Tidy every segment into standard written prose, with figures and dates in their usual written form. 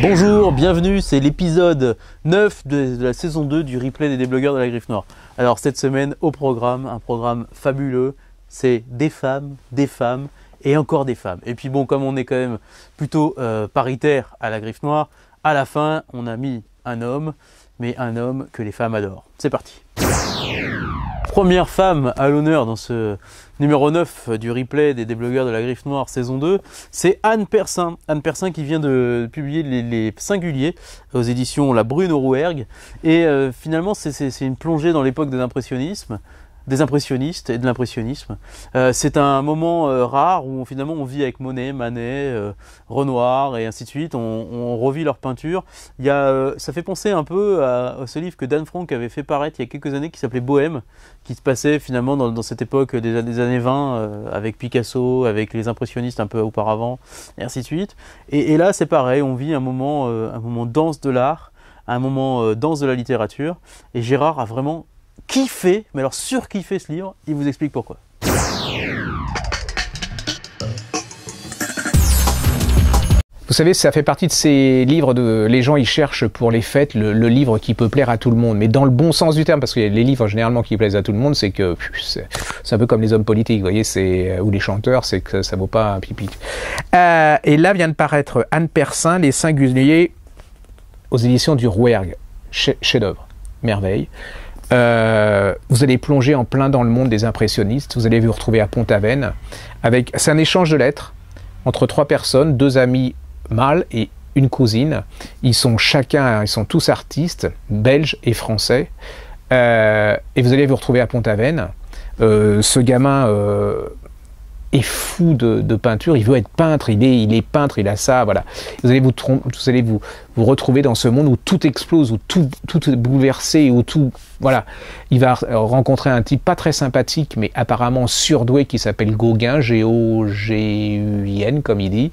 Bonjour, bienvenue, c'est l'épisode 9 de la saison 2 du replay des déblogueurs de la Griffe Noire. Alors cette semaine au programme, un programme fabuleux, c'est des femmes et encore des femmes. Et puis bon, comme on est quand même plutôt paritaire à la Griffe Noire, à la fin on a mis un homme, mais un homme que les femmes adorent. C'est parti. Première femme à l'honneur dans ce numéro 9 du replay des déblogueurs de la Griffe Noire saison 2, c'est Anne Persin. Anne Persin qui vient de publier les Singuliers aux éditions La Brune au Rouergue. Et finalement, c'est une plongée dans l'époque des impressionnistes et de l'impressionnisme. C'est un moment rare où finalement on vit avec Monet, Manet, Renoir et ainsi de suite. On revit leurs peintures. Ça fait penser un peu à ce livre que Dan Frank avait fait paraître il y a quelques années qui s'appelait Bohème, qui se passait finalement dans cette époque des années 20 avec Picasso, avec les impressionnistes un peu auparavant et ainsi de suite. Et là c'est pareil, on vit un moment dense de l'art, un moment dense de la littérature. Et Gérard a vraiment kiffé, mais alors surkiffé ce livre, il vous explique pourquoi. Vous savez, ça fait partie de ces livres de les gens ils cherchent pour les fêtes le livre qui peut plaire à tout le monde, mais dans le bon sens du terme, parce que les livres généralement qui plaisent à tout le monde, c'est que c'est un peu comme les hommes politiques, vous voyez, ou les chanteurs, c'est que ça vaut pas un pipi. Et là vient de paraître Anne Persin, Les Singuliers, aux éditions du Rouergue, chef-d'œuvre, merveille. Vous allez plonger en plein dans le monde des impressionnistes. Vous allez vous retrouver à Pont-Aven. C'est un échange de lettres entre 3 personnes, 2 amis mâles et une cousine. Ils sont tous artistes, belges et français. Et vous allez vous retrouver à Pont-Aven. Ce gamin est fou de peinture, il veut être peintre, il est peintre, il a ça, voilà. Vous allez vous retrouver dans ce monde où tout explose, où tout est bouleversé, où tout, voilà. Il va rencontrer un type pas très sympathique, mais apparemment surdoué, qui s'appelle Gauguin, G-O-G-U-I-N, comme il dit.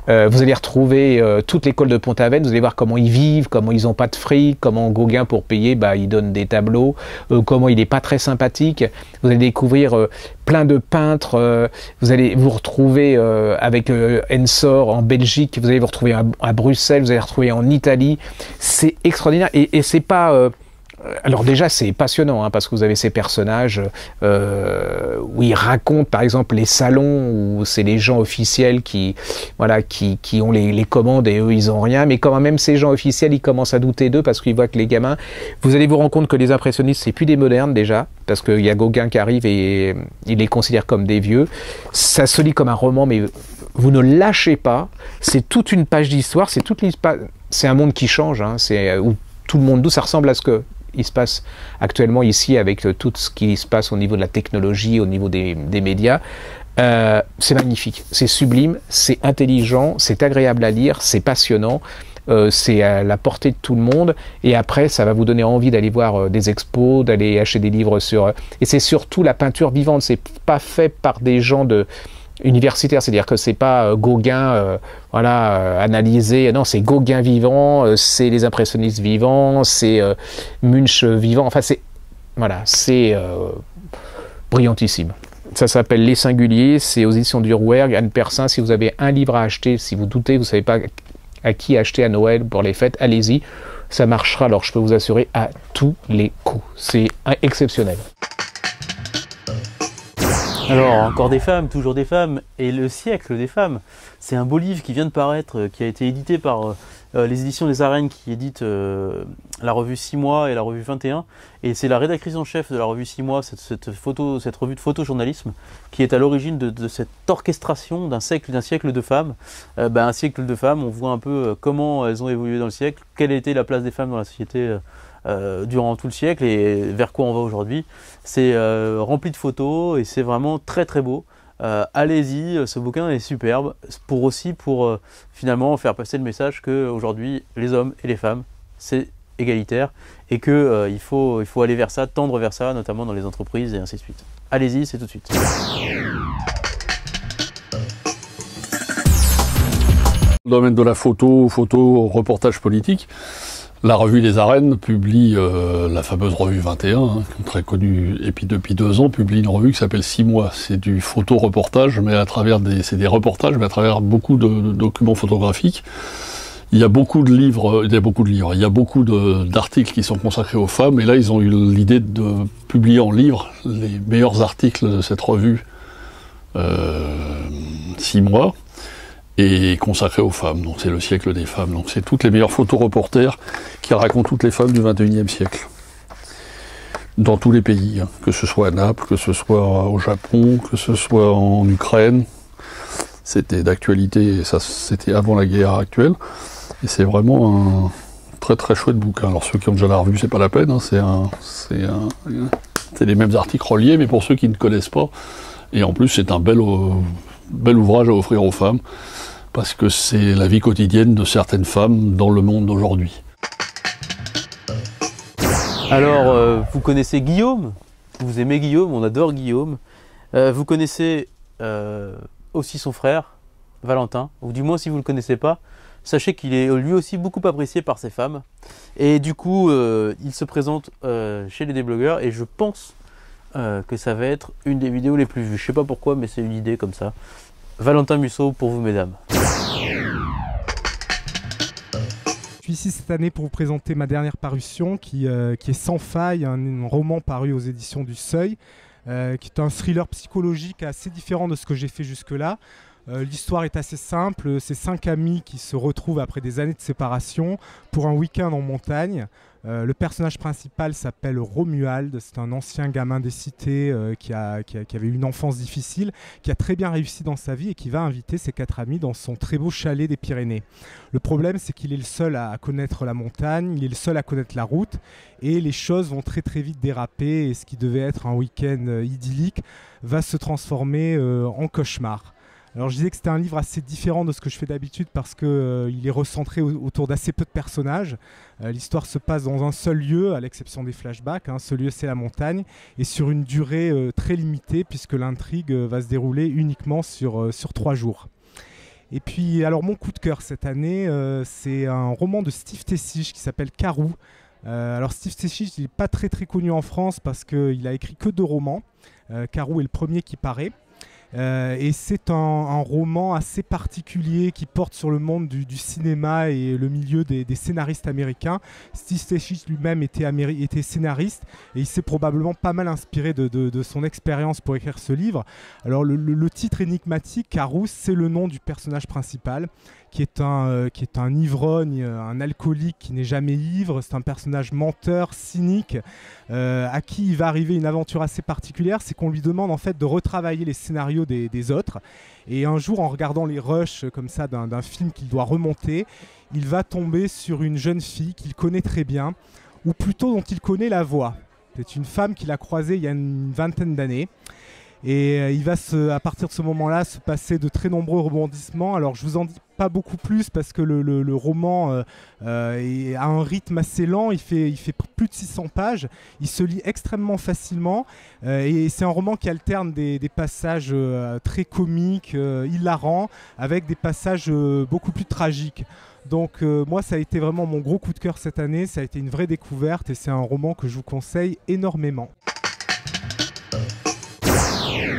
Vous allez retrouver toute l'école de Pont-Aven, vous allez voir comment ils vivent, comment ils n'ont pas de fric, comment Gauguin, pour payer, il donne des tableaux, comment il n'est pas très sympathique. Vous allez découvrir plein de peintres, vous allez vous retrouver avec Ensor en Belgique, vous allez vous retrouver à Bruxelles, vous allez vous retrouver en Italie. C'est extraordinaire et c'est pas... alors déjà c'est passionnant parce que vous avez ces personnages où ils racontent par exemple les salons où c'est les gens officiels qui ont les commandes et eux ils ont rien, mais quand même ces gens officiels ils commencent à douter d'eux parce qu'ils voient que les gamins, vous allez vous rendre compte que les impressionnistes c'est plus des modernes déjà, parce qu'il y a Gauguin qui arrive et il les considère comme des vieux. Ça se lit comme un roman, mais vous ne lâchez pas, c'est toute une page d'histoire, c'est un monde qui change, où tout le monde, d'où ça ressemble à ce que il se passe actuellement ici avec tout ce qui se passe au niveau de la technologie, au niveau des médias. C'est magnifique, c'est sublime, c'est intelligent, c'est agréable à lire, c'est passionnant, c'est à la portée de tout le monde, et après ça va vous donner envie d'aller voir des expos, d'aller acheter des livres et c'est surtout la peinture vivante, c'est pas fait par des gens universitaire, c'est-à-dire que c'est pas Gauguin analysé, non, c'est Gauguin vivant, c'est les impressionnistes vivants, c'est Munch vivant, enfin c'est brillantissime. Ça s'appelle Les Singuliers, c'est aux éditions du Rouergue, Anne Persin. Si vous avez un livre à acheter, si vous doutez, vous savez pas à qui acheter à Noël pour les fêtes, allez-y, ça marchera, alors je peux vous assurer à tous les coups, c'est exceptionnel. Alors, encore des femmes, toujours des femmes, et le siècle des femmes. C'est un beau livre qui vient de paraître, qui a été édité par les éditions des Arènes, qui éditent la revue 6 mois et la revue 21. Et c'est la rédactrice en chef de la revue 6 mois, cette revue de photojournalisme, qui est à l'origine de cette orchestration d'un siècle de femmes. Un siècle de femmes, on voit un peu comment elles ont évolué dans le siècle, quelle a été la place des femmes dans la société durant tout le siècle et vers quoi on va aujourd'hui. C'est rempli de photos et c'est vraiment très très beau. Allez-y, ce bouquin est superbe pour finalement faire passer le message qu'aujourd'hui les hommes et les femmes c'est égalitaire et que il faut aller vers ça, tendre vers ça, notamment dans les entreprises et ainsi de suite. Allez-y, c'est tout de suite. Dans le domaine de la photo, reportage politique, la revue des Arènes publie la fameuse revue 21, très connue, et puis depuis 2 ans, publie une revue qui s'appelle 6 mois. C'est du photo-reportage, mais c'est des reportages, mais à travers beaucoup de documents photographiques. Il y a beaucoup de livres, il y a beaucoup d'articles qui sont consacrés aux femmes, et là ils ont eu l'idée de publier en livre les meilleurs articles de cette revue 6 mois, et consacrés aux femmes. Donc c'est le siècle des femmes. Donc c'est toutes les meilleures photos reporters qui racontent toutes les femmes du XXIe siècle. Dans tous les pays, hein, que ce soit à Naples, que ce soit au Japon, que ce soit en Ukraine. C'était d'actualité, ça c'était avant la guerre actuelle. Et c'est vraiment un très très chouette bouquin. Alors ceux qui ont déjà la revue, c'est pas la peine, hein, c'est les mêmes articles reliés, mais pour ceux qui ne connaissent pas. Et en plus, c'est un bel ouvrage à offrir aux femmes, parce que c'est la vie quotidienne de certaines femmes dans le monde d'aujourd'hui. Alors, vous connaissez Guillaume, vous aimez Guillaume, on adore Guillaume. Vous connaissez aussi son frère, Valentin, ou du moins si vous ne le connaissez pas, sachez qu'il est lui aussi beaucoup apprécié par ses femmes. Et du coup, il se présente chez les déblogueurs et je pense que ça va être une des vidéos les plus vues. Je sais pas pourquoi, mais c'est une idée comme ça. Valentin Musso pour vous, mesdames. Je suis ici cette année pour vous présenter ma dernière parution qui est Sans faille, un roman paru aux éditions du Seuil, qui est un thriller psychologique assez différent de ce que j'ai fait jusque-là. L'histoire est assez simple, c'est 5 amis qui se retrouvent après des années de séparation pour un week-end en montagne. Le personnage principal s'appelle Romuald, c'est un ancien gamin des cités qui avait eu une enfance difficile, qui a très bien réussi dans sa vie et qui va inviter ses 4 amis dans son très beau chalet des Pyrénées. Le problème, c'est qu'il est le seul à connaître la montagne, il est le seul à connaître la route et les choses vont très très vite déraper et ce qui devait être un week-end idyllique va se transformer en cauchemar. Alors je disais que c'était un livre assez différent de ce que je fais d'habitude parce qu'il est recentré autour d'assez peu de personnages. L'histoire se passe dans un seul lieu, à l'exception des flashbacks. Ce lieu, c'est la montagne, et sur une durée très limitée puisque l'intrigue va se dérouler uniquement sur 3 jours. Et puis, alors mon coup de cœur cette année, c'est un roman de Steve Tessich qui s'appelle Carou. Alors Steve Tessich, il n'est pas très très connu en France parce qu'il a écrit que 2 romans. Carou est le premier qui paraît. Et c'est un roman assez particulier qui porte sur le monde du cinéma et le milieu des scénaristes américains. Steve Tessich lui-même était scénariste et il s'est probablement pas mal inspiré de son expérience pour écrire ce livre. Alors le titre énigmatique, Carou, c'est le nom du personnage principal qui est un ivrogne, un alcoolique qui n'est jamais ivre. C'est un personnage menteur, cynique, à qui il va arriver une aventure assez particulière, c'est qu'on lui demande en fait de retravailler les scénarios des autres. Et un jour, en regardant les rushs comme ça d'un film qu'il doit remonter, il va tomber sur une jeune fille qu'il connaît très bien, ou plutôt dont il connaît la voix. C'est une femme qu'il a croisée il y a une vingtaine d'années. Et il va à partir de ce moment-là se passer de très nombreux rebondissements. Alors je vous en dis pas beaucoup plus parce que le roman a un rythme assez lent, il fait plus de 600 pages, il se lit extrêmement facilement et c'est un roman qui alterne des passages très comiques, hilarants, avec des passages beaucoup plus tragiques. Donc moi ça a été vraiment mon gros coup de cœur cette année, ça a été une vraie découverte et c'est un roman que je vous conseille énormément.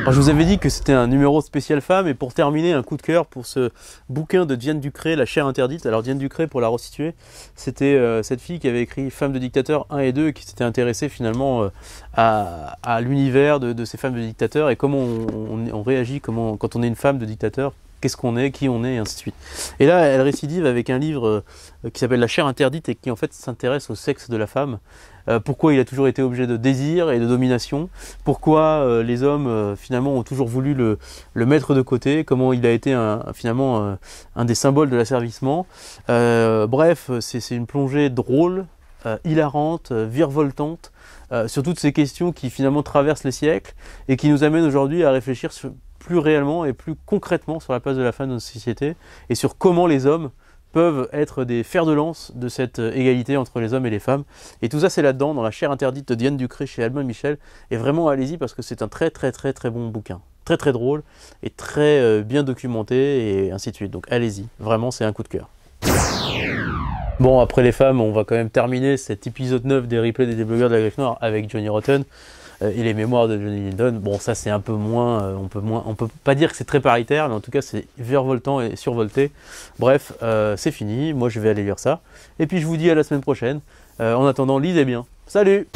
Alors, je vous avais dit que c'était un numéro spécial femme et pour terminer, un coup de cœur pour ce bouquin de Diane Ducré, La chair interdite. Alors Diane Ducré, pour la resituer, c'était cette fille qui avait écrit Femmes de dictateurs 1 et 2 et qui s'était intéressée finalement à l'univers de ces femmes de dictateurs et comment on réagit quand on est une femme de dictateur. Qu'est-ce qu'on est, qui on est, et ainsi de suite. Et là, elle récidive avec un livre qui s'appelle La chair interdite et qui en fait s'intéresse au sexe de la femme. Pourquoi il a toujours été objet de désir et de domination. Pourquoi les hommes finalement ont toujours voulu le mettre de côté. Comment il a été finalement un des symboles de l'asservissement. Bref, c'est une plongée drôle, hilarante, virevoltante sur toutes ces questions qui finalement traversent les siècles et qui nous amènent aujourd'hui à réfléchir plus réellement et plus concrètement sur la place de la femme dans notre société et sur comment les hommes peuvent être des fers de lance de cette égalité entre les hommes et les femmes. Et tout ça c'est là-dedans, dans La chair interdite de Diane Ducré chez Albin Michel. Et vraiment allez-y parce que c'est un très très très très bon bouquin. Très très drôle et très bien documenté et ainsi de suite. Donc allez-y, vraiment c'est un coup de cœur. Bon, après les femmes, on va quand même terminer cet épisode 9 des replays des déblogueurs de la Griffe Noire avec Johnny Rotten. et les mémoires de Johnny Lydon. Bon, ça c'est un peu moins, on peut pas dire que c'est très paritaire, mais en tout cas c'est virevoltant et survolté. Bref, c'est fini, moi je vais aller lire ça. Et puis je vous dis à la semaine prochaine. En attendant, lisez bien. Salut!